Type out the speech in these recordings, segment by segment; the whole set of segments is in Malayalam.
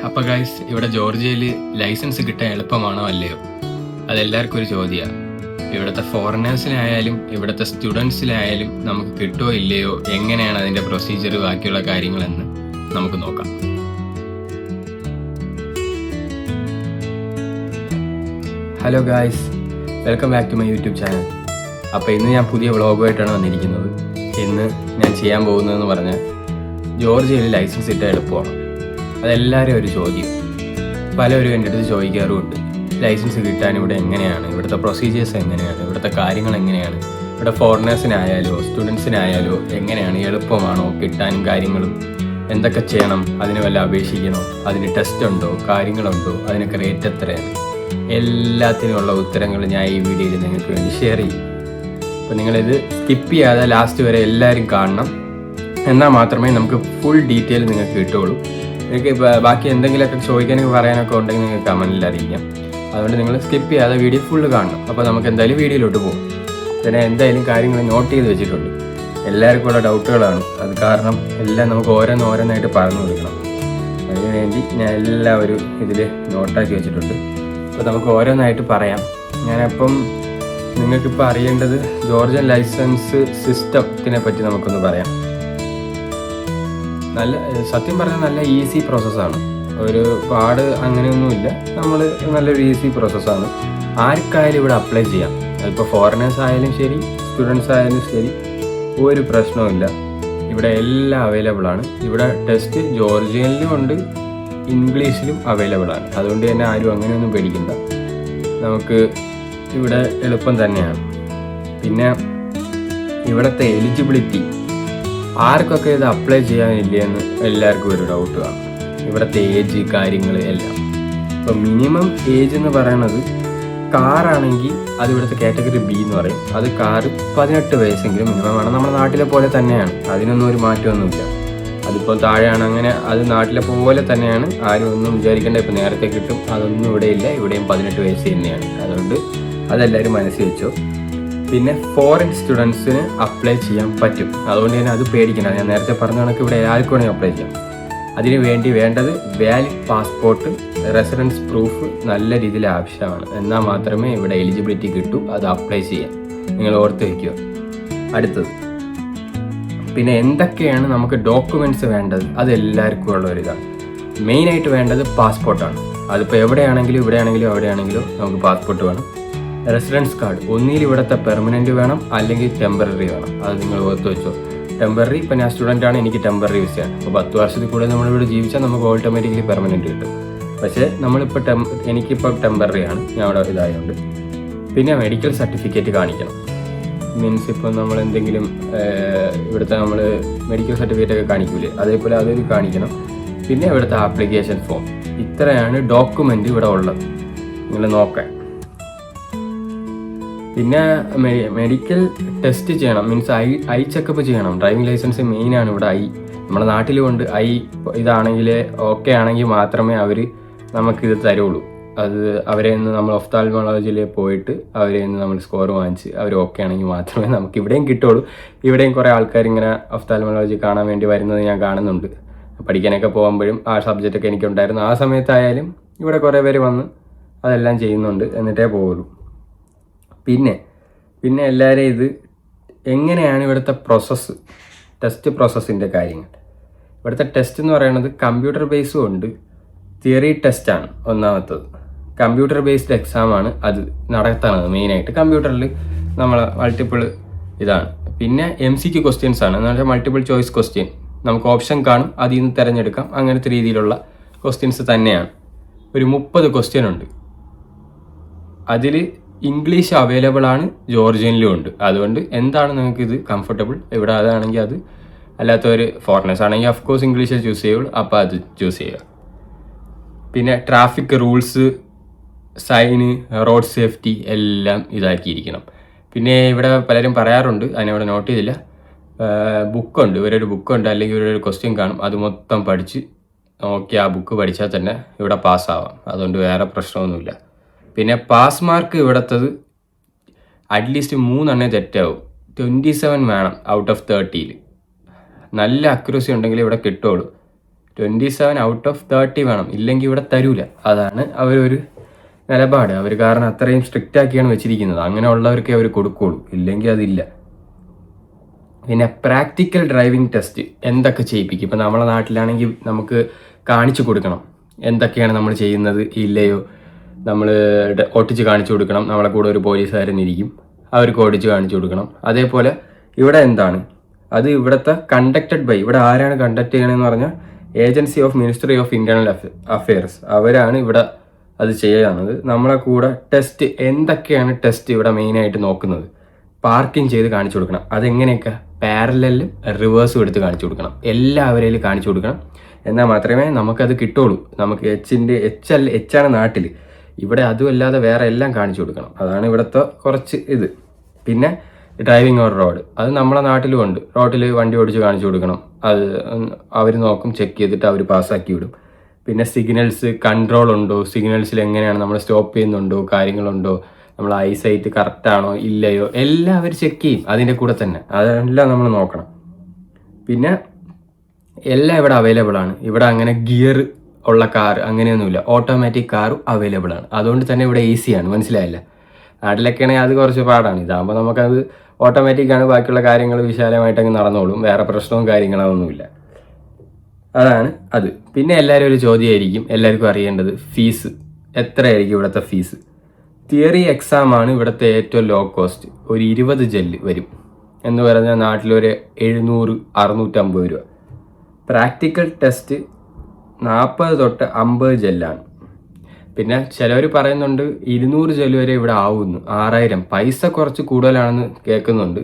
അപ്പോൾ ഗൈസ്, ഇവിടെ ജോർജിയയിൽ ലൈസൻസ് കിട്ടാൻ എളുപ്പമാണോ അല്ലയോ? അതെല്ലാവർക്കും ഒരു ചോദ്യമാണ്. ഇവിടുത്തെ ഫോറിനേഴ്സിനായാലും ഇവിടുത്തെ സ്റ്റുഡൻസിനായാലും നമുക്ക് കിട്ടുമോ ഇല്ലയോ, എങ്ങനെയാണ് അതിൻ്റെ പ്രൊസീജിയർ, ബാക്കിയുള്ള കാര്യങ്ങളെന്ന് നമുക്ക് നോക്കാം. Hello guys, welcome back to my YouTube channel. അപ്പോൾ ഇന്ന് ഞാൻ പുതിയ വ്ളോഗുമായിട്ടാണ് വന്നിരിക്കുന്നത്. ഇന്ന് ഞാൻ ചെയ്യാൻ പോകുന്നതെന്ന് പറഞ്ഞാൽ ജോർജിയയിൽ ലൈസൻസ് കിട്ടാൻ എളുപ്പമാണ്. അതെല്ലാവരും ഒരു ചോദ്യം, പലരും എൻ്റെ അടുത്ത് ചോദിക്കാറുമുണ്ട്. ലൈസൻസ് കിട്ടാൻ ഇവിടെ എങ്ങനെയാണ്, ഇവിടുത്തെ പ്രൊസീജിയേഴ്സ് എങ്ങനെയാണ്, ഇവിടുത്തെ കാര്യങ്ങൾ എങ്ങനെയാണ്, ഇവിടെ ഫോറിനേഴ്സിനായാലോ സ്റ്റുഡൻസിനായാലോ എങ്ങനെയാണ്, എളുപ്പമാണോ കിട്ടാനും കാര്യങ്ങളും, എന്തൊക്കെ ചെയ്യണം, അതിന് വല്ല അപേക്ഷിക്കണോ, അതിന് ടെസ്റ്റ് ഉണ്ടോ, കാര്യങ്ങളുണ്ടോ, അതിനൊക്കെ റേറ്റ് എത്രയാണ്, എല്ലാത്തിനുമുള്ള ഉത്തരങ്ങൾ ഞാൻ ഈ വീഡിയോയിൽ നിങ്ങൾക്ക് വേണ്ടി ഷെയർ ചെയ്യും. അപ്പോൾ നിങ്ങളിത് സ്കിപ്പ് ചെയ്യാതെ ലാസ്റ്റ് വരെ എല്ലാവരും കാണണം. എന്നാൽ മാത്രമേ നമുക്ക് ഫുൾ ഡീറ്റെയിൽ നിങ്ങൾക്ക് കിട്ടുള്ളൂ. നിങ്ങൾക്ക് ബാക്കി എന്തെങ്കിലുമൊക്കെ ചോദിക്കാനൊക്കെ പറയാനൊക്കെ ഉണ്ടെങ്കിൽ നിങ്ങൾക്ക് കമൻറ്റിൽ അറിയിക്കാം. അതുകൊണ്ട് നിങ്ങൾ സ്കിപ്പ് ചെയ്യാതെ വീഡിയോ ഫുള്ള് കാണണം. അപ്പോൾ നമുക്ക് എന്തായാലും വീഡിയോയിലോട്ട് പോകും. പിന്നെ എന്തായാലും കാര്യങ്ങൾ നോട്ട് ചെയ്ത് വെച്ചിട്ടുണ്ട്. എല്ലാവർക്കും ഉള്ള ഡൗട്ടുകളാണ്, അത് കാരണം എല്ലാം നമുക്ക് ഓരോന്നായിട്ട് പറഞ്ഞു കൊടുക്കണം. അതിനുവേണ്ടി ഞാൻ എല്ലാവരും ഇതിൽ നോട്ടാക്കി വെച്ചിട്ടുണ്ട്. അപ്പോൾ നമുക്ക് ഓരോന്നായിട്ട് പറയാം. ഞാനപ്പം നിങ്ങൾക്കിപ്പോൾ അറിയേണ്ടത് ജോർജിയൻ ലൈസൻസ് സിസ്റ്റത്തിനെ പറ്റി നമുക്കൊന്ന് പറയാം. സത്യം പറഞ്ഞാൽ നല്ല ഈസി പ്രോസസ്സാണ്, ഒരു പാട് അങ്ങനെയൊന്നുമില്ല. നല്ലൊരു ഈസി പ്രോസസ്സാണ്. ആർക്കായാലും ഇവിടെ അപ്ലൈ ചെയ്യാം. അതിപ്പോൾ ഫോറിനേഴ്സ് ആയാലും ശരി, സ്റ്റുഡൻസ് ആയാലും ശരി, ഒരു പ്രശ്നവുമില്ല. ഇവിടെ എല്ലാം അവൈലബിൾ ആണ്. ഇവിടെ ടെസ്റ്റ് ജോർജിയനിലും ഉണ്ട്, ഇംഗ്ലീഷിലും അവൈലബിൾ ആണ്. അതുകൊണ്ട് തന്നെ ആരും അങ്ങനെയൊന്നും പേടിക്കണ്ട, നമുക്ക് ഇവിടെ എളുപ്പം തന്നെയാണ്. പിന്നെ ഇവിടുത്തെ എലിജിബിലിറ്റി, ആർക്കൊക്കെ ഇത് അപ്ലൈ ചെയ്യാനില്ല എന്ന് എല്ലാവർക്കും ഒരു ഡൗട്ട് കാണും. ഇവിടുത്തെ ഏജ് കാര്യങ്ങൾ എല്ലാം. ഇപ്പോൾ മിനിമം ഏജ് എന്ന് പറയണത് കാറാണെങ്കിൽ അത് ഇവിടുത്തെ കാറ്റഗറി ബി എന്ന് പറയും. അത് കാറ് 18 വയസ്സെങ്കിലും മിനിമം ആണ്. നമ്മുടെ നാട്ടിലെ പോലെ തന്നെയാണ്, അതിനൊന്നും ഒരു മാറ്റമൊന്നുമില്ല. അതിപ്പോൾ താഴെയാണ്, അങ്ങനെ അത് നാട്ടിലെ പോലെ തന്നെയാണ്. ആരും ഒന്നും വിചാരിക്കേണ്ട ഇപ്പോൾ നേരത്തെ കിട്ടും അതൊന്നും ഇവിടെ ഇല്ല. ഇവിടെയും 18 വയസ്സ് തന്നെയാണ്. അതുകൊണ്ട് അതെല്ലാവരും മനസ്സിൽ വെച്ചോ. പിന്നെ ഫോറിൻ സ്റ്റുഡൻസിന് അപ്ലൈ ചെയ്യാൻ പറ്റും. അതുകൊണ്ട് തന്നെ അത് പേടിക്കണം. ഞാൻ നേരത്തെ പറഞ്ഞ കണക്ക് ഇവിടെ ആർക്കും വേണമെങ്കിൽ അപ്ലൈ ചെയ്യാം. അതിന് വേണ്ടത് വാലിഡ് പാസ്പോർട്ട്, റെസിഡൻസ് പ്രൂഫ് നല്ല രീതിയിൽ ആവശ്യമാണ്. എന്നാൽ മാത്രമേ ഇവിടെ എലിജിബിലിറ്റി കിട്ടൂ. അത് അപ്ലൈ ചെയ്യാം, നിങ്ങൾ ഓർത്ത് വയ്ക്കുക. അടുത്തത്, പിന്നെ എന്തൊക്കെയാണ് നമുക്ക് ഡോക്യുമെൻറ്റ്സ് വേണ്ടത്, അത് എല്ലാവർക്കും ഉള്ള ഒരിതാണ്. മെയിനായിട്ട് വേണ്ടത് പാസ്പോർട്ടാണ്. അതിപ്പോൾ എവിടെയാണെങ്കിലും, ഇവിടെയാണെങ്കിലും അവിടെയാണെങ്കിലും നമുക്ക് പാസ്പോർട്ട് വേണം. റെസിഡൻസ് കാർഡ്, ഒന്നിൽ ഇവിടുത്തെ പെർമനൻറ്റ് വേണം, അല്ലെങ്കിൽ ടെമ്പററി വേണം. അത് നിങ്ങൾ ഓർത്ത് വെച്ചോ. ടെമ്പററി, ഇപ്പോൾ ഞാൻ സ്റ്റുഡൻ്റ് ആണ്, എനിക്ക് ടെമ്പററി വിസയാണ്. അപ്പോൾ 10 വർഷത്തിൽ കൂടുതൽ നമ്മളിവിടെ ജീവിച്ചാൽ നമുക്ക് ഓട്ടോമാറ്റിക്കലി പെർമനൻറ്റ് കിട്ടും. പക്ഷേ നമ്മളിപ്പോൾ എനിക്കിപ്പോൾ ടെമ്പററി ആണ്, ഞാൻ അവിടെ ഇതായതുകൊണ്ട്. പിന്നെ മെഡിക്കൽ സർട്ടിഫിക്കറ്റ് കാണിക്കണം. മീൻസ് ഇപ്പോൾ നമ്മൾ എന്തെങ്കിലും ഇവിടുത്തെ നമ്മൾ മെഡിക്കൽ സർട്ടിഫിക്കറ്റ് ഒക്കെ കാണിക്കൂലേ, അതേപോലെ അതൊരു കാണിക്കണം. പിന്നെ ഇവിടുത്തെ ആപ്ലിക്കേഷൻ ഫോം. ഇത്രയാണ് ഡോക്യുമെൻ്റ് ഇവിടെ ഉള്ളത്, നിങ്ങൾ നോക്കാൻ. പിന്നെ മെഡിക്കൽ ടെസ്റ്റ് ചെയ്യണം, മീൻസ് ഐ ചെക്കപ്പ് ചെയ്യണം. ഡ്രൈവിംഗ് ലൈസൻസ് മെയിനാണ് ഇവിടെ. നമ്മുടെ നാട്ടിലുമുണ്ട്. ഇതാണെങ്കിൽ ഓക്കെ ആണെങ്കിൽ മാത്രമേ അവർ നമുക്കിത് തരുള്ളൂ. അത് അവരെ നിന്ന് നമ്മൾ ഒഫ്താൽമോളജിയിൽ പോയിട്ട് അവരെ നിന്ന് നമ്മൾ സ്കോർ വാങ്ങിച്ച് അവർ ഓക്കെ ആണെങ്കിൽ മാത്രമേ നമുക്ക് ഇവിടെയും കിട്ടുള്ളൂ. ഇവിടെയും കുറേ ആൾക്കാർ ഇങ്ങനെ ഒഫ്താൽമോളജി കാണാൻ വേണ്ടി വരുന്നത് ഞാൻ കാണുന്നുണ്ട്. പഠിക്കാനൊക്കെ പോകുമ്പോഴും ആ സബ്ജക്റ്റൊക്കെ എനിക്കുണ്ടായിരുന്നു. ആ സമയത്തായാലും ഇവിടെ കുറേ പേര് വന്ന് അതെല്ലാം ചെയ്യുന്നുണ്ട്, എന്നിട്ടേ പോകുള്ളൂ. പിന്നെ എല്ലാവരും ഇത് എങ്ങനെയാണ് ഇവിടുത്തെ പ്രോസസ്സ്, ടെസ്റ്റ് പ്രോസസ്സിൻ്റെ കാര്യങ്ങൾ. ഇവിടുത്തെ ടെസ്റ്റ് എന്ന് പറയുന്നത് കമ്പ്യൂട്ടർ ബേസും ഉണ്ട്, തിയറി ടെസ്റ്റാണ് ഒന്നാമത്തത്. കമ്പ്യൂട്ടർ ബേസ്ഡ് എക്സാമാണ് അത് നടത്തുന്നത് മെയിനായിട്ട്. കമ്പ്യൂട്ടറിൽ നമ്മൾ മൾട്ടിപ്പിൾ ഇതാണ്. പിന്നെ MCQ ക്വസ്റ്റ്യൻസ് ആണ്, എന്ന് വെച്ചാൽ മൾട്ടിപ്പിൾ ചോയ്സ് ക്വസ്റ്റ്യൻ. നമുക്ക് ഓപ്ഷൻ കാണും, അതിൽ നിന്ന് തിരഞ്ഞെടുക്കാം. അങ്ങനത്തെ രീതിയിലുള്ള ക്വസ്റ്റ്യൻസ് തന്നെയാണ്. ഒരു 30 ക്വസ്റ്റ്യൻ ഉണ്ട്. അതിൽ ഇംഗ്ലീഷ് അവൈലബിൾ ആണ്, ജോർജിയനിലും ഉണ്ട്. അതുകൊണ്ട് എന്താണ് നിങ്ങൾക്കിത് കംഫർട്ടബിൾ, ഇവിടെ അതാണെങ്കിൽ അത്, അല്ലാത്തവർ ഫോറിനേഴ്സ് ആണെങ്കിൽ അഫ്കോഴ്സ് ഇംഗ്ലീഷ് ചൂസ് ചെയ്യുള്ളൂ, അപ്പോൾ അത് ചൂസ് ചെയ്യുക. പിന്നെ traffic rules, sign, road safety എല്ലാം ഇതാക്കിയിരിക്കണം. പിന്നെ ഇവിടെ പലരും പറയാറുണ്ട്, അതിനവിടെ നോട്ട് ചെയ്തില്ല, ബുക്കുണ്ട്, ഇവരൊരു ബുക്കുണ്ട്, അല്ലെങ്കിൽ ഇവരൊരു ക്വസ്റ്റ്യൻ കാണും, അത് മൊത്തം പഠിച്ച് നോക്കി ആ ബുക്ക് പഠിച്ചാൽ തന്നെ ഇവിടെ പാസ്സാവാം. അതുകൊണ്ട് വേറെ പ്രശ്നമൊന്നുമില്ല. പിന്നെ പാസ് മാർക്ക് ഇവിടുത്തത് അറ്റ്ലീസ്റ്റ് 3 തെറ്റാവും. 27 വേണം ഔട്ട് ഓഫ് 30. നല്ല അക്യുറസി ഉണ്ടെങ്കിൽ ഇവിടെ കിട്ടുള്ളൂ. 27 ഔട്ട് ഓഫ് 30 വേണം, ഇല്ലെങ്കിൽ ഇവിടെ തരൂല. അതാണ് അവരൊരു നിലപാട്. അവർ കാരണം അത്രയും സ്ട്രിക്റ്റ് ആക്കിയാണ് വെച്ചിരിക്കുന്നത്. അങ്ങനെ ഉള്ളവർക്കേ അവർ കൊടുക്കുള്ളൂ, ഇല്ലെങ്കിൽ അതില്ല. പിന്നെ പ്രാക്ടിക്കൽ ഡ്രൈവിംഗ് ടെസ്റ്റ് എന്തൊക്കെ ചെയ്യിപ്പിക്കും. ഇപ്പം നമ്മളെ നാട്ടിലാണെങ്കിൽ നമുക്ക് കാണിച്ചു കൊടുക്കണം എന്തൊക്കെയാണ് നമ്മൾ ചെയ്യുന്നത് ഇല്ലയോ. നമ്മൾ ഒട്ടിച്ച് കാണിച്ചു കൊടുക്കണം. നമ്മളെ കൂടെ ഒരു പോലീസുകാരൻ ഇരിക്കും, അവർക്ക് ഓടിച്ച് കാണിച്ചു കൊടുക്കണം. അതേപോലെ ഇവിടെ എന്താണ് അത് ഇവിടുത്തെ കണ്ടക്റ്റഡ് ബൈ, ഇവിടെ ആരാണ് കണ്ടക്ട് ചെയ്യണമെന്ന് പറഞ്ഞാൽ agency of ministry of internal affairs, അവരാണ് ഇവിടെ അത് ചെയ്യുന്നത്. നമ്മളെ കൂടെ ടെസ്റ്റ് എന്തൊക്കെയാണ് ടെസ്റ്റ് ഇവിടെ മെയിനായിട്ട് നോക്കുന്നത്. പാർക്കിംഗ് ചെയ്ത് കാണിച്ചു കൊടുക്കണം. അതെങ്ങനെയൊക്കെ പാരലലും റിവേഴ്സും എടുത്ത് കാണിച്ചു കൊടുക്കണം. എല്ലാവരെയും കാണിച്ചു കൊടുക്കണം. എന്നാൽ മാത്രമേ നമുക്കത് കിട്ടുള്ളൂ. നമുക്ക് എച്ചാണ് നാട്ടിൽ, ഇവിടെ അതുമല്ലാതെ വേറെ എല്ലാം കാണിച്ചു കൊടുക്കണം. അതാണ് ഇവിടുത്തെ കുറച്ച് ഇത്. പിന്നെ ഡ്രൈവിംഗ് ഓൺ റോഡ്, അത് നമ്മളെ നാട്ടിലും ഉണ്ട്. റോഡിൽ വണ്ടി ഓടിച്ച് കാണിച്ചു കൊടുക്കണം. അത് അവർ നോക്കും, ചെക്ക് ചെയ്തിട്ട് അവർ പാസ്സാക്കി വിടും. പിന്നെ സിഗ്നൽസ് കൺട്രോൾ ഉണ്ടോ, സിഗ്നൽസിൽ എങ്ങനെയാണ് നമ്മൾ സ്റ്റോപ്പ് ചെയ്യുന്നുണ്ടോ, കാര്യങ്ങളുണ്ടോ, നമ്മൾ ഐസൈറ്റ് കറക്റ്റാണോ ഇല്ലയോ, എല്ലാം അവർ ചെക്ക് ചെയ്യും അതിൻ്റെ കൂടെ തന്നെ. അതെല്ലാം നമ്മൾ നോക്കണം. പിന്നെ എല്ലാം ഇവിടെ അവൈലബിൾ ആണ്. ഇവിടെ അങ്ങനെ ഗിയർ ഉള്ള കാർ അങ്ങനെയൊന്നുമില്ല, ഓട്ടോമാറ്റിക് കാറും അവൈലബിൾ ആണ്. അതുകൊണ്ട് തന്നെ ഇവിടെ ഈസിയാണ്. മനസ്സിലായില്ല? നാട്ടിലൊക്കെ ആണെങ്കിൽ അത് കുറച്ച് പാടാണ്. ഇതാകുമ്പോൾ നമുക്കത് ഓട്ടോമാറ്റിക് ആണ്, ബാക്കിയുള്ള കാര്യങ്ങൾ വിശാലമായിട്ടങ്ങ് നടന്നോളും, വേറെ പ്രശ്നവും കാര്യങ്ങളൊന്നുമില്ല. അതാണ് അത്. പിന്നെ എല്ലാവരും ഒരു ചോദ്യമായിരിക്കും എല്ലാവർക്കും അറിയേണ്ടത്, ഫീസ് എത്രയായിരിക്കും ഇവിടുത്തെ ഫീസ്. തിയറി എക്സാം ആണ് ഇവിടുത്തെ ഏറ്റവും ലോ കോസ്റ്റ്. ഒരു 20 ജെല്ല് വരും എന്ന് പറഞ്ഞാൽ നാട്ടിലൊരു 700-650 രൂപ. പ്രാക്ടിക്കൽ ടെസ്റ്റ് 40 തൊട്ട് 50 ജെല്ലാണ്. പിന്നെ ചിലവർ പറയുന്നുണ്ട് 200 ജെല്ല് വരെ ഇവിടെ ആവുന്നു, 6000. പൈസ കുറച്ച് കൂടുതലാണെന്ന് കേൾക്കുന്നുണ്ട്.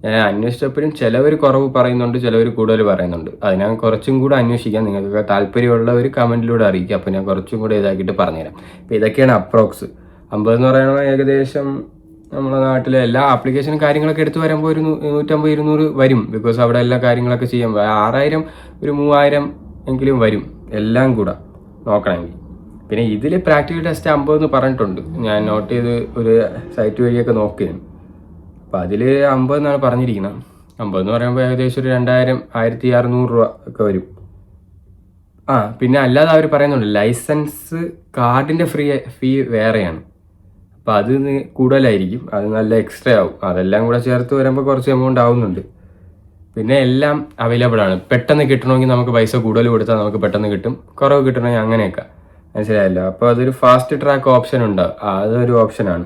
ഞാൻ അന്വേഷിച്ചപ്പോഴും ചിലവർ കുറവ് പറയുന്നുണ്ട്, ചിലവർ കൂടുതൽ പറയുന്നുണ്ട്. അത് ഞാൻ കുറച്ചും കൂടെ അന്വേഷിക്കാം. നിങ്ങൾക്ക് താല്പര്യമുള്ളവർ കമൻറ്റിലൂടെ അറിയിക്കുക. അപ്പോൾ ഞാൻ കുറച്ചും കൂടെ ഇതാക്കിയിട്ട് പറഞ്ഞുതരാം. അപ്പോൾ ഇതൊക്കെയാണ് അപ്രോക്സ്. 50 എന്ന് പറയുന്നത് ഏകദേശം നമ്മുടെ നാട്ടിലെ എല്ലാ ആപ്ലിക്കേഷനും കാര്യങ്ങളൊക്കെ എടുത്ത് വരുമ്പോൾ ഒരു 150-200 വരും. ബിക്കോസ് അവിടെ എല്ലാ കാര്യങ്ങളൊക്കെ ചെയ്യാൻ 6000 ഒരു 3000 എങ്കിലും വരും എല്ലാം കൂടെ നോക്കണമെങ്കിൽ. പിന്നെ ഇതിൽ പ്രാക്ടിക്കൽ ടെസ്റ്റ് 50 എന്ന് പറഞ്ഞിട്ടുണ്ട്. ഞാൻ നോട്ട് ചെയ്ത് ഒരു സൈറ്റ് വഴിയൊക്കെ നോക്കിയാണ്. അപ്പോൾ അതിൽ 50 എന്നാണ് പറഞ്ഞിരിക്കുന്നത്. 50 എന്ന് പറയുമ്പോൾ ഏകദേശം ഒരു 2000-1600 രൂപ ഒക്കെ വരും. പിന്നെ അല്ലാതെ അവർ പറയുന്നുണ്ട് ലൈസൻസ് കാർഡിൻ്റെ ഫീ വേറെയാണ്. അപ്പോൾ അത് കൂടുതലായിരിക്കും, അത് നല്ല എക്സ്ട്രാ ആവും. അതെല്ലാം കൂടെ ചേർത്ത് വരുമ്പോൾ കുറച്ച് എമൗണ്ട് ആവുന്നുണ്ട്. പിന്നെ എല്ലാം അവൈലബിൾ ആണ്. പെട്ടെന്ന് കിട്ടണമെങ്കിൽ നമുക്ക് പൈസ കൂടുതൽ കൊടുത്താൽ നമുക്ക് പെട്ടെന്ന് കിട്ടും, കുറവ് കിട്ടണമെങ്കിൽ അങ്ങനെയൊക്കെ. മനസ്സിലായല്ലോ? അപ്പോൾ അതൊരു ഫാസ്റ്റ് ട്രാക്ക് ഓപ്ഷൻ ഉണ്ട്, അതൊരു ഓപ്ഷനാണ്.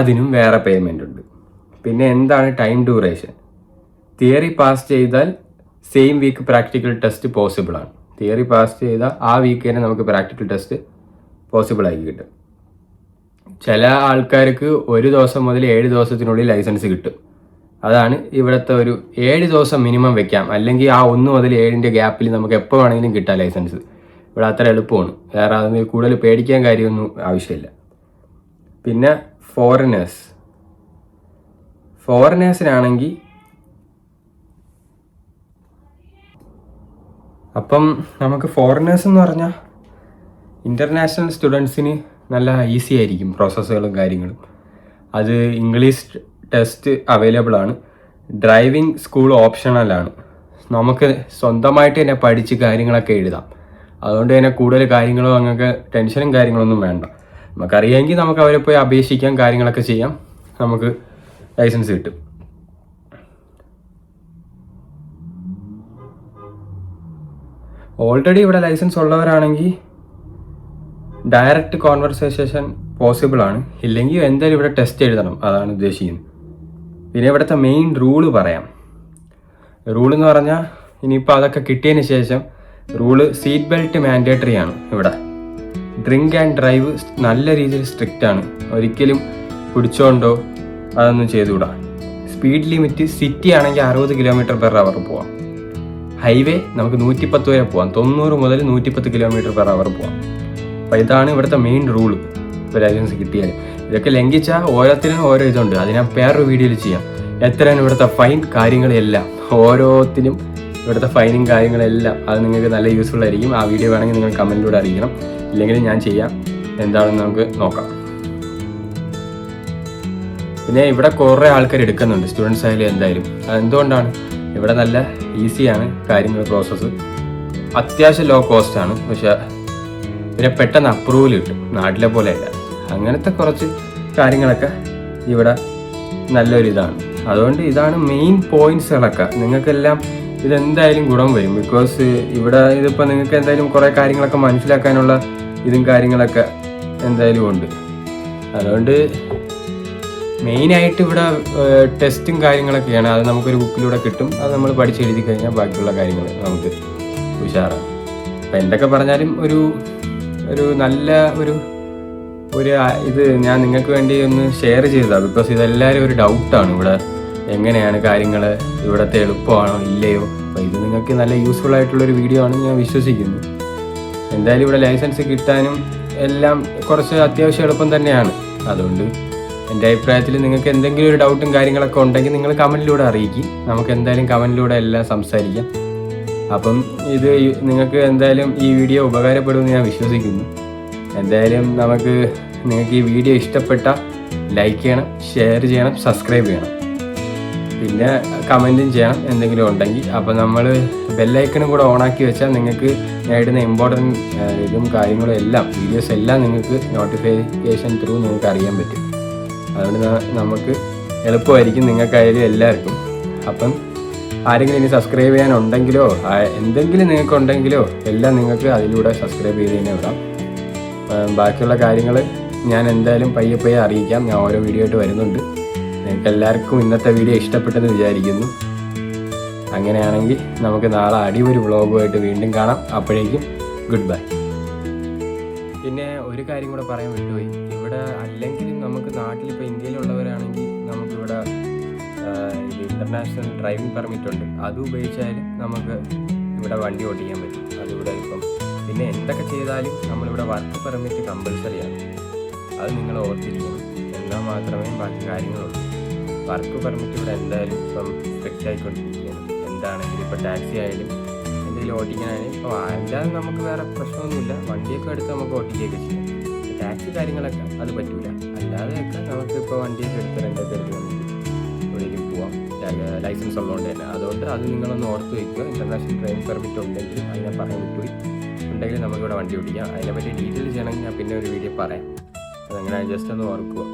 അതിനും വേറെ പേയ്മെൻ്റ് ഉണ്ട്. പിന്നെ എന്താണ് ടൈം ഡ്യൂറേഷൻ? തിയറി പാസ് ചെയ്താൽ same week practical test possible ആണ്. തിയറി പാസ് ചെയ്താൽ ആ വീക്ക് തന്നെ നമുക്ക് പ്രാക്ടിക്കൽ ടെസ്റ്റ് പോസിബിൾ ആക്കി കിട്ടും. ചില ആൾക്കാർക്ക് 1 ദിവസം മുതൽ 7 ദിവസത്തിനുള്ളിൽ ലൈസൻസ് കിട്ടും. അതാണ് ഇവിടുത്തെ ഒരു 7 ദിവസം മിനിമം വെക്കാം. അല്ലെങ്കിൽ ആ 1 മുതൽ 7ൻ്റെ ഗ്യാപ്പിൽ നമുക്ക് എപ്പോൾ വേണമെങ്കിലും കിട്ടാം ലൈസൻസ്. ഇവിടെ അത്ര എളുപ്പമാണ്. വേറെ അതിന് കൂടുതൽ പേടിക്കാൻ കാര്യമൊന്നും ആവശ്യമില്ല. പിന്നെ ഫോറിനേഴ്സിനാണെങ്കിൽ അപ്പം നമുക്ക് ഫോറിനേഴ്സ് എന്ന് പറഞ്ഞാൽ ഇൻ്റർനാഷണൽ സ്റ്റുഡൻസിന് നല്ല ഈസി ആയിരിക്കും പ്രോസസ്സുകളും കാര്യങ്ങളും. അത് ഇംഗ്ലീഷ് ടെസ്റ്റ് അവൈലബിൾ ആണ്. ഡ്രൈവിംഗ് സ്കൂൾ ഓപ്ഷണലാണ്. നമുക്ക് സ്വന്തമായിട്ട് തന്നെ പഠിച്ച് കാര്യങ്ങളൊക്കെ എഴുതാം. അതുകൊണ്ട് തന്നെ കൂടുതൽ കാര്യങ്ങളോ അങ്ങനെ ടെൻഷനും കാര്യങ്ങളൊന്നും വേണ്ട. നമുക്കറിയാമെങ്കിൽ നമുക്ക് അവരെ പോയി അപേക്ഷിക്കാം, കാര്യങ്ങളൊക്കെ ചെയ്യാം, നമുക്ക് ലൈസൻസ് കിട്ടും. ഓൾറെഡി ഇവിടെ ലൈസൻസ് ഉള്ളവരാണെങ്കിൽ ഡയറക്റ്റ് കോൺവെർസേഷൻ പോസിബിൾ ആണ്. ഇല്ലെങ്കിൽ എന്തായാലും ഇവിടെ ടെസ്റ്റ് എഴുതണം, അതാണ് ഉദ്ദേശിക്കുന്നത്. പിന്നെ ഇവിടുത്തെ മെയിൻ റൂള് പറയാം. റൂളെന്ന് പറഞ്ഞാൽ ഇനിയിപ്പോൾ അതൊക്കെ കിട്ടിയതിന് ശേഷം റൂള് സീറ്റ് ബെൽറ്റ് മാൻഡേറ്ററി ആണ് ഇവിടെ. ഡ്രിങ്ക് ആൻഡ് ഡ്രൈവ് നല്ല രീതിയിൽ സ്ട്രിക്റ്റ് ആണ്. ഒരിക്കലും പിടിച്ചോണ്ടോ അതൊന്നും ചെയ്തുകൂടാ. സ്പീഡ് ലിമിറ്റ് സിറ്റി ആണെങ്കിൽ 60 km/h പോവാം. ഹൈവേ നമുക്ക് 110 വരെ പോവാം. 90 മുതൽ 110 km/h പോവാം. അപ്പോൾ ഇതാണ് ഇവിടുത്തെ മെയിൻ റൂള്. ഇപ്പോൾ ലൈസൻസ് കിട്ടിയാൽ ഇതൊക്കെ ലംഘിച്ചാൽ ഓരോത്തിനും ഓരോ ഇതുണ്ട്. അത് ഞാൻ വേറൊരു വീഡിയോയിൽ ചെയ്യാം. എത്രയാണ് ഇവിടുത്തെ ഫൈൻ കാര്യങ്ങളെല്ലാം, ഓരോത്തിനും ഇവിടുത്തെ ഫൈനും കാര്യങ്ങളെല്ലാം. അത് നിങ്ങൾക്ക് നല്ല യൂസ്ഫുൾ ആയിരിക്കും. ആ വീഡിയോ വേണമെങ്കിൽ നിങ്ങൾ കമൻറ്റിലൂടെ അറിയിക്കണം. ഇല്ലെങ്കിൽ ഞാൻ ചെയ്യാം, എന്താണെന്ന് നമുക്ക് നോക്കാം. പിന്നെ ഇവിടെ കുറേ ആൾക്കാർ എടുക്കുന്നുണ്ട്, സ്റ്റുഡൻസ് ആയാലും എന്തായാലും. അതെന്തുകൊണ്ടാണ്? ഇവിടെ നല്ല ഈസിയാണ് കാര്യങ്ങൾ, പ്രോസസ്സ്. അത്യാവശ്യം ലോ കോസ്റ്റാണ്, പക്ഷെ പിന്നെ പെട്ടെന്ന് അപ്രൂവൽ കിട്ടും, നാട്ടിലെ പോലെയല്ല. അങ്ങനത്തെ കുറച്ച് കാര്യങ്ങളൊക്കെ ഇവിടെ നല്ലൊരിതാണ്. അതുകൊണ്ട് ഇതാണ് മെയിൻ പോയിന്റ്സുകളൊക്കെ. നിങ്ങൾക്കെല്ലാം ഇതെന്തായാലും ഗുണം വരും. ബിക്കോസ് ഇവിടെ ഇതിപ്പോൾ നിങ്ങൾക്ക് എന്തായാലും കുറേ കാര്യങ്ങളൊക്കെ മനസ്സിലാക്കാനുള്ള ഇതും കാര്യങ്ങളൊക്കെ എന്തായാലും ഉണ്ട്. അതുകൊണ്ട് മെയിനായിട്ട് ഇവിടെ ടെസ്റ്റും കാര്യങ്ങളൊക്കെയാണ്. അത് നമുക്കൊരു ബുക്കിലൂടെ കിട്ടും. അത് നമ്മൾ പഠിച്ചെഴുതി കഴിഞ്ഞാൽ ബാക്കിയുള്ള കാര്യങ്ങൾ നമുക്ക് ഉഷാറാണ്. അപ്പം എന്തൊക്കെ പറഞ്ഞാലും ഒരു നല്ല ഒരു ഇത് ഞാൻ നിങ്ങൾക്ക് വേണ്ടി ഒന്ന് ഷെയർ ചെയ്തതാണ്. ബിക്കോസ് ഇതെല്ലാവരും ഒരു ഡൗട്ടാണ്, ഇവിടെ എങ്ങനെയാണ് കാര്യങ്ങൾ, ഇവിടുത്തെ എളുപ്പമാണോ ഇല്ലയോ. അപ്പോൾ ഇത് നിങ്ങൾക്ക് നല്ല യൂസ്ഫുൾ ആയിട്ടുള്ളൊരു വീഡിയോ ആണ് ഞാൻ വിശ്വസിക്കുന്നു. എന്തായാലും ഇവിടെ ലൈസൻസ് കിട്ടാനും എല്ലാം കുറച്ച് അത്യാവശ്യം എളുപ്പം തന്നെയാണ്. അതുകൊണ്ട് എൻ്റെ അഭിപ്രായത്തിൽ നിങ്ങൾക്ക് എന്തെങ്കിലും ഒരു ഡൗട്ടും കാര്യങ്ങളൊക്കെ ഉണ്ടെങ്കിൽ നിങ്ങൾ കമൻറ്റിലൂടെ അറിയിക്കും. നമുക്ക് എന്തായാലും കമൻറ്റിലൂടെ എല്ലാം സംസാരിക്കാം. അപ്പം ഇത് നിങ്ങൾക്ക് എന്തായാലും ഈ വീഡിയോ ഉപകാരപ്പെടുമെന്ന് ഞാൻ വിശ്വസിക്കുന്നു. എന്തായാലും നിങ്ങൾക്ക് ഈ വീഡിയോ ഇഷ്ടപ്പെട്ടാൽ ലൈക്ക് ചെയ്യണം, ഷെയർ ചെയ്യണം, സബ്സ്ക്രൈബ് ചെയ്യണം, പിന്നെ കമൻറ്റും ചെയ്യണം എന്തെങ്കിലും ഉണ്ടെങ്കിൽ. അപ്പോൾ നമ്മൾ ബെല്ലൈക്കണും കൂടെ ഓണാക്കി വെച്ചാൽ നിങ്ങൾക്ക് ഞാൻ ഇടുന്ന ഇമ്പോർട്ടൻറ്റ് ഇതും കാര്യങ്ങളും എല്ലാം വീഡിയോസ് എല്ലാം നിങ്ങൾക്ക് നോട്ടിഫിക്കേഷൻ ത്രൂ നിങ്ങൾക്ക് അറിയാൻ പറ്റും. അതുകൊണ്ട് നമുക്ക് എളുപ്പമായിരിക്കും, നിങ്ങൾക്കായാലും എല്ലാവർക്കും. അപ്പം ആരെങ്കിലും ഇനി സബ്സ്ക്രൈബ് ചെയ്യാനുണ്ടെങ്കിലോ എന്തെങ്കിലും നിങ്ങൾക്കുണ്ടെങ്കിലോ എല്ലാം നിങ്ങൾക്ക് അതിലൂടെ സബ്സ്ക്രൈബ് ചെയ്ത് തന്നെ വിടാം. ബാക്കിയുള്ള കാര്യങ്ങൾ ഞാൻ എന്തായാലും പയ്യെ അറിയിക്കാം. ഞാൻ ഓരോ വീഡിയോ ആയിട്ട് വരുന്നുണ്ട്. നിങ്ങൾക്ക് എല്ലാവർക്കും ഇന്നത്തെ വീഡിയോ ഇഷ്ടപ്പെട്ടെന്ന് വിചാരിക്കുന്നു. അങ്ങനെയാണെങ്കിൽ നമുക്ക് നാളെ അടിപൊളി വ്ളോഗുമായിട്ട് വീണ്ടും കാണാം. അപ്പോഴേക്കും ഗുഡ് ബൈ. പിന്നെ ഒരു കാര്യം കൂടെ പറയാൻ വിട്ടുപോയി. ഇവിടെ അല്ലെങ്കിലും നമുക്ക് നാട്ടിലിപ്പോൾ ഇന്ത്യയിലുള്ളവരാണെങ്കിൽ നമുക്കിവിടെ ഇത് ഇൻ്റർനാഷണൽ ഡ്രൈവിംഗ് പെർമിറ്റ് ഉണ്ട്. അത് ഉപയോഗിച്ചാലും നമുക്ക് ഇവിടെ വണ്ടി ഓടിക്കാൻ പറ്റും. അതിവിടെ ഇപ്പം പിന്നെ എന്തൊക്കെ ചെയ്താലും നമ്മളിവിടെ വർക്ക് പെർമിറ്റ് കമ്പൽസറിയാണ്. അത് നിങ്ങൾ ഓർത്തിരിക്കണം. എന്നാൽ മാത്രമേ ബാക്കി കാര്യങ്ങളുള്ളൂ. വർക്ക് പെർമിറ്റ് ഇവിടെ എന്തായാലും ഇപ്പം സ്ട്രിക്റ്റ് ആയിക്കൊണ്ടിരിക്കുകയാണ്. എന്താണെങ്കിലും ഇപ്പോൾ ടാക്സി ആയാലും എന്തെങ്കിലും ഓടിക്കാനായാലും ഇപ്പോൾ അല്ലാതെ നമുക്ക് വേറെ പ്രശ്നമൊന്നുമില്ല. വണ്ടിയൊക്കെ എടുത്ത് നമുക്ക് ഓടിക്കുകയൊക്കെ ചെയ്യാം. ടാക്സി കാര്യങ്ങളൊക്കെ അത് പറ്റില്ല. അല്ലാതെയൊക്കെ നമുക്കിപ്പോൾ വണ്ടിയൊക്കെ എടുത്ത് രണ്ടൊക്കെ എടുത്ത് നമുക്ക് എവിടേക്കും പോവാം, ലൈസൻസ് ഉള്ളതുകൊണ്ട് തന്നെ. അതുകൊണ്ട് അത് നിങ്ങളൊന്ന് ഓർത്ത് വയ്ക്കുക. ഇൻ്റർനാഷണൽ ഡ്രൈവിംഗ് പെർമിറ്റ് ഉണ്ടെങ്കിൽ അതിനെ പറയാൻ വിട്ടുപോയി ഉണ്ടെങ്കിൽ നമുക്കിവിടെ വണ്ടി ഓടിക്കാം. അതിനെപ്പറ്റി ഡീറ്റെയിൽ ചെയ്യണമെങ്കിൽ ഞാൻ പിന്നെ ഒരു വീഡിയോ പറയാം. അതങ്ങനെ ജസ്റ്റ് ഒന്ന് ഓർക്കുക.